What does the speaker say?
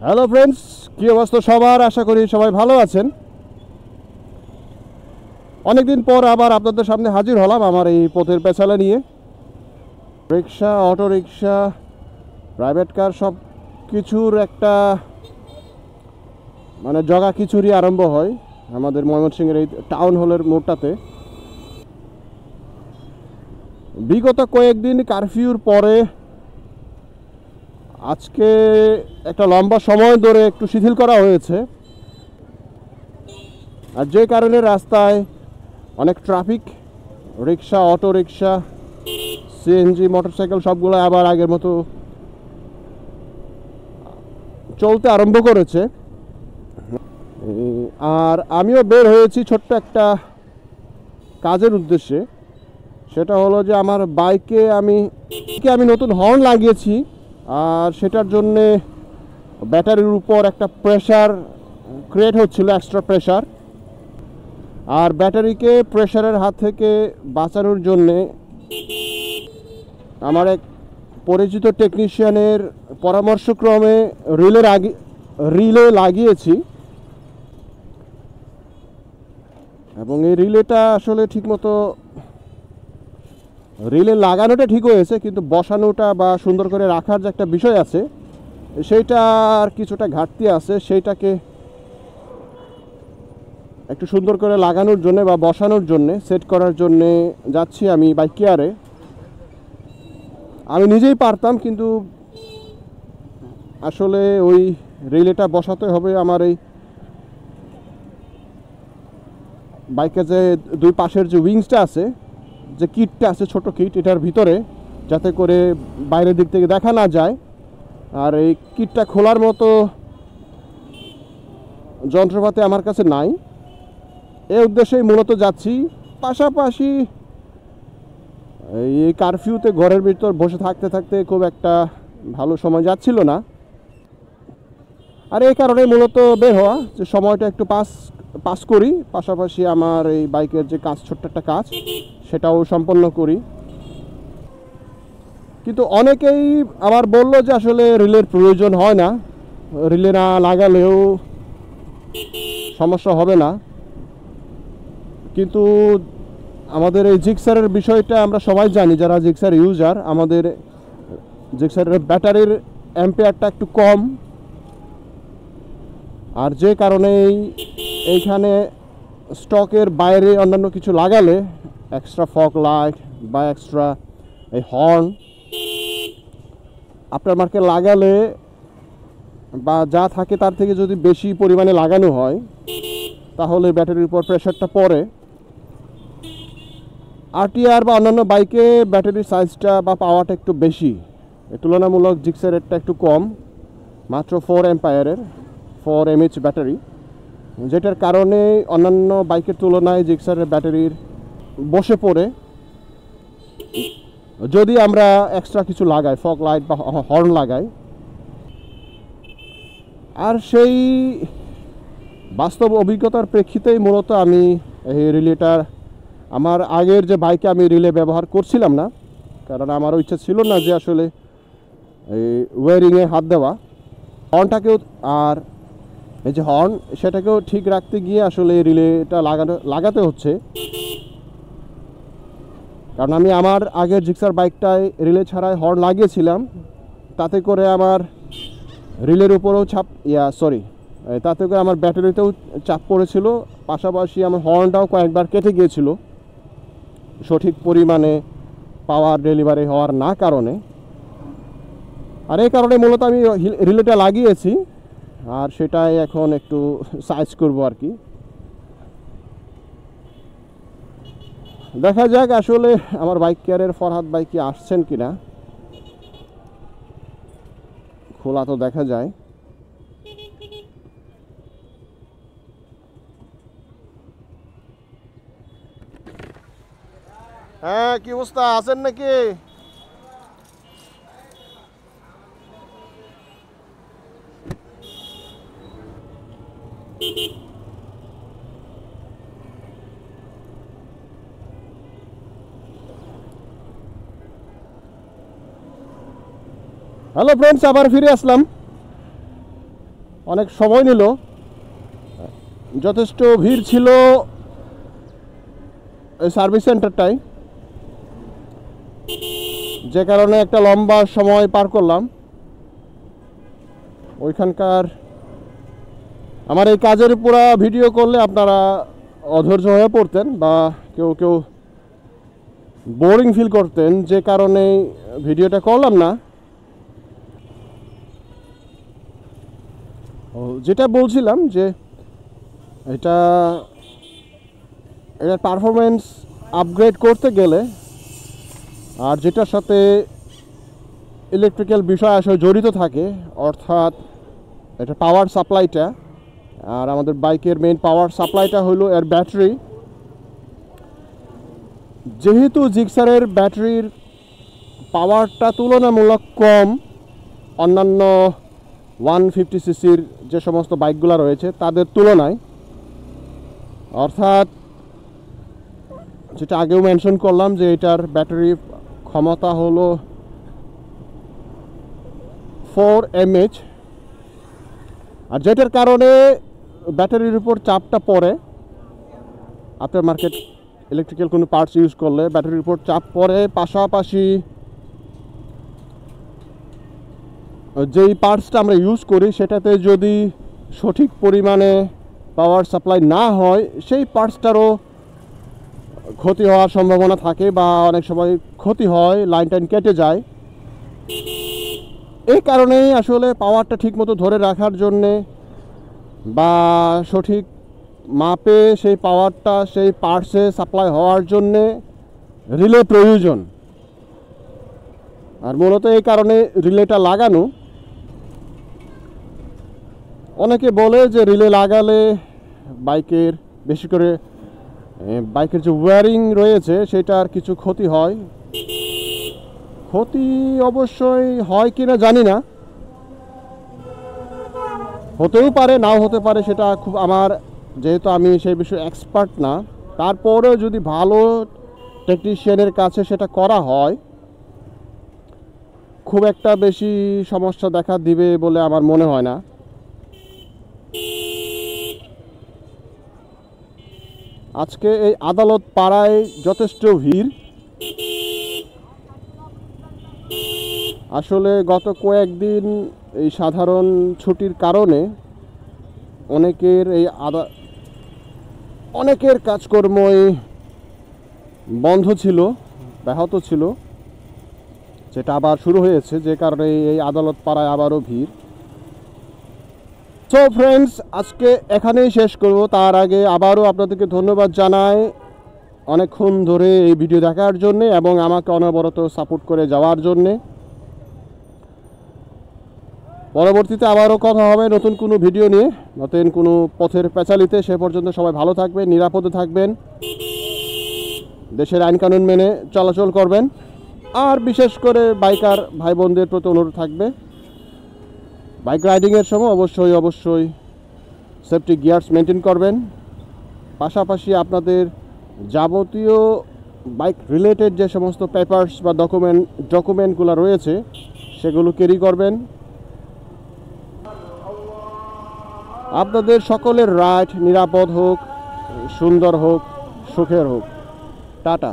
Hello friends, কি অবস্থা সবার? আশা করি সবাই ভালো আছেন। অনেকদিন পর আবার আপনাদের সামনে হাজির হলাম আমার এই পথের পেছালা নিয়ে। রিক্সা, অটো রিক্সা, প্রাইভেট কার সব কিছুর একটা জগা খিচুড়ি আরম্ভ হয় আমাদের ময়মনসিংহের এই টাউন হলের মোড়টাতে। বিগত কয়েকদিন কারফিউর পরে আজকে একটা লম্বা সময় ধরে একটু শিথিল করা হয়েছে, আর যে কারণে রাস্তায় অনেক ট্রাফিক। রিক্সা, অটো রিক্সা, সিএনজি, মোটরসাইকেল সবগুলো আবার আগের মতো চলতে আরম্ভ করেছে। আর আমিও বের হয়েছি ছোট্ট একটা কাজের উদ্দেশ্যে। সেটা হলো যে আমার বাইকে আমি নতুন হর্ন লাগিয়েছি, আর সেটার জন্যে ব্যাটারির উপর একটা প্রেশার ক্রিয়েট হচ্ছিল, এক্সট্রা প্রেশার। আর ব্যাটারিকে প্রেশারের হাত থেকে বাঁচানোর জন্যে আমার এক পরিচিত টেকনিশিয়ানের পরামর্শক্রমে রিলে লাগিয়েছি। এবং এই রিলেটা আসলে ঠিকমতো রিলে লাগানোটা ঠিক হয়েছে, কিন্তু বসানোটা বা সুন্দর করে রাখার যে একটা বিষয় আছে সেইটার কিছুটা ঘাটতি আছে। সেইটাকে একটু সুন্দর করে লাগানোর জন্যে বা বসানোর জন্যে, সেট করার জন্যে যাচ্ছি আমি বাইক কেয়ারে। আমি নিজেই পারতাম, কিন্তু আসলে ওই রিলেটা বসাতে হবে আমার এই বাইকের যে দুই পাশের যে উইংসটা আছে, যে কিটটা আছে, ছোট কিট, এটার ভিতরে, যাতে করে বাইরের দিক থেকে দেখা না যায়। আর এই কিটটা খোলার মতো যন্ত্রপাতি আমার কাছে নাই। এই উদ্দেশ্যেই মূলত যাচ্ছি। পাশাপাশি এই কারফিউতে ঘরের ভিতর বসে থাকতে থাকতে খুব একটা ভালো সময় যাচ্ছিল না। আর এই কারণে মূলত বের হওয়া, যে সময়টা একটু পাস করি, পাশাপাশি আমার এই বাইকের যে কাজ, ছোট্ট একটা কাজ, সেটাও সম্পন্ন করি। কিন্তু অনেকেই আবার বললো যে আসলে রিলের প্রয়োজন হয় না, রিলে না লাগালেও সমস্যা হবে না। কিন্তু আমাদের এই জিক্সারের বিষয়টা আমরা সবাই জানি, যারা জিক্সার ইউজার। আমাদের জিক্সারের ব্যাটারির অ্যাম্পিয়ারটা একটু কম, আর যে কারণেই এইখানে স্টকের বাইরে অন্যান্য কিছু লাগালে, এক্সট্রা ফগ লাইট বা এক্সট্রা এই হর্ন আপনার মার্কে লাগালে, বা যা থাকে তার থেকে যদি বেশি পরিমাণে লাগানো হয়, তাহলে ব্যাটারির উপর প্রেশারটা পড়ে। আরটিআর বা অন্যান্য বাইকে ব্যাটারির সাইজটা বা পাওয়ারটা একটু বেশি, তুলনামূলক জিক্সারেরটা একটু কম, মাত্র 4 অ্যাম্পায়ারের 4 mAh ব্যাটারি, যেটার কারণে অন্যান্য বাইকের তুলনায় জিক্সারের ব্যাটারির বসে পড়ে যদি আমরা এক্সট্রা কিছু লাগাই, ফগ লাইট বা হর্ন লাগাই। আর সেই বাস্তব অভিজ্ঞতার প্রেক্ষিতেই মূলত আমি এই রিলেটার, আমার আগের যে বাইকে আমি রিলে ব্যবহার করছিলাম না, কারণ আমারও ইচ্ছা ছিল না যে আসলে এই ওয়ারিংয়ে হাত দেওয়া। হর্নটাকেও, আর এই যে হর্ন, সেটাকেও ঠিক রাখতে গিয়ে আসলে রিলেটা লাগাতে হচ্ছে। কারণ আমি আমার আগের জিক্সার বাইকটায় রিলে ছাড়াই হর্ন লাগিয়েছিলাম, তাতে করে আমার রিলের উপরেও তাতে করে আমার ব্যাটারিতেও চাপ পড়েছিল, পাশাপাশি আমার হর্নটাও কয়েকবার কেটে গিয়েছিল সঠিক পরিমাণে পাওয়ার ডেলিভারি হওয়ার না কারণে। আর এই কারণে মূলত আমি রিলেটা লাগিয়েছি, আর সেটাই এখন একটু সাইজ করব আর কি। দেখা যাক আসলে আমার বাইক কেয়ারের ফরহাদ ভাই কি আসছেন কিনা। খোলা তো দেখা যায়। হ্যাঁ, কি অবস্থা, আছেন নাকি? হ্যালো ফ্রেন্ডস, আবার ফিরে আসলাম। অনেক সময় নিল, যথেষ্ট ভিড় ছিল এই সার্ভিস সেন্টারটায়, যে কারণে একটা লম্বা সময় পার করলাম। ওইখানকার আমার এই কাজের পুরো ভিডিও করলে আপনারা অধৈর্য হয়ে পড়তেন বা কেউ কেউ বোরিং ফিল করতেন, যে কারণে ভিডিওটা করলাম না। যেটা বলছিলাম যে এটার পারফরমেন্স আপগ্রেড করতে গেলে আর যেটার সাথে ইলেকট্রিক্যাল বিষয় আসলে জড়িত থাকে, অর্থাৎ এটা পাওয়ার সাপ্লাইটা, আর আমাদের বাইকের মেইন পাওয়ার সাপ্লাইটা হলো এর ব্যাটারি। যেহেতু জিক্সারের ব্যাটারির পাওয়ারটা তুলনামূলক কম অন্যান্য 150 সিসির যে সমস্ত বাইকগুলো রয়েছে তাদের তুলনায়, অর্থাৎ যেটা আগেও মেনশন করলাম যে এটার ব্যাটারি ক্ষমতা হলো 4 mAh, আর যেটার কারণে ব্যাটারির উপর চাপটা পড়ে। আফটার মার্কেট ইলেকট্রিক্যাল কোনো পার্টস ইউজ করলে ব্যাটারির উপর চাপ পড়ে, পাশাপাশি যেই পার্টসটা আমরা ইউজ করি সেটাতে যদি সঠিক পরিমাণে পাওয়ার সাপ্লাই না হয়, সেই পার্টসটারও ক্ষতি হওয়ার সম্ভাবনা থাকে বা অনেক সময় ক্ষতি হয়, লাইন টাইন কেটে যায়। এই কারণেই আসলে পাওয়ারটা ঠিকমতো ধরে রাখার জন্যে বা সঠিক মাপে সেই পাওয়ারটা সেই পার্টসে সাপ্লাই হওয়ার জন্যে রিলে প্রয়োজন। আর মূলত এই কারণে রিলেটা লাগানো। অনেকে বলে যে রিলে লাগালে বাইকের, বেশি করে বাইকের যে ওয়্যারিং রয়েছে সেটার কিছু ক্ষতি হয়। ক্ষতি অবশ্যই হয় কিনা জানি না, হতেও পারে নাও হতে পারে, সেটা খুব আমার, যেহেতু আমি সেই বিষয়ে এক্সপার্ট না, তারপরেও যদি ভালো টেকনিশিয়ানের কাছে সেটা করা হয় খুব একটা বেশি সমস্যা দেখা দিবে বলে আমার মনে হয় না। আজকে এই আদালত পাড়ায় যথেষ্ট ভিড়। আসলে গত কয়েকদিন এই সাধারণ ছুটির কারণে অনেকের কাজকর্মই বন্ধ ছিল, ব্যাহত ছিল, যেটা আবার শুরু হয়েছে, যে কারণে এই আদালত পাড়ায় আবারও ভিড়। সো ফ্রেন্ডস, আজকে এখানেই শেষ করব। তার আগে আবারও আপনাদেরকে ধন্যবাদ জানাই অনেকক্ষণ ধরে এই ভিডিও দেখার জন্যে এবং আমাকে অনবরত সাপোর্ট করে যাওয়ার জন্যে। পরবর্তীতে আবারও কথা হবে নতুন কোনো ভিডিও নিয়ে, নতুন কোনো পথের পেঁচালিতে। সে পর্যন্ত সবাই ভালো থাকবেন, নিরাপদে থাকবেন, দেশের আইনকানুন মেনে চলাচল করবেন। আর বিশেষ করে বাইকার ভাই বোনদের প্রতি অনুরোধ থাকবে, বাইক রাইডিংয়ের সময় অবশ্যই সেফটি গিয়ার্স মেনটেন করবেন। পাশাপাশি আপনাদের যাবতীয় বাইক রিলেটেড যে সমস্ত পেপারস বা ডকুমেন্টগুলো রয়েছে সেগুলো ক্যারি করবেন। আপনাদের সকলের রাইড নিরাপদ হোক, সুন্দর হোক, সুখের হোক। টাটা।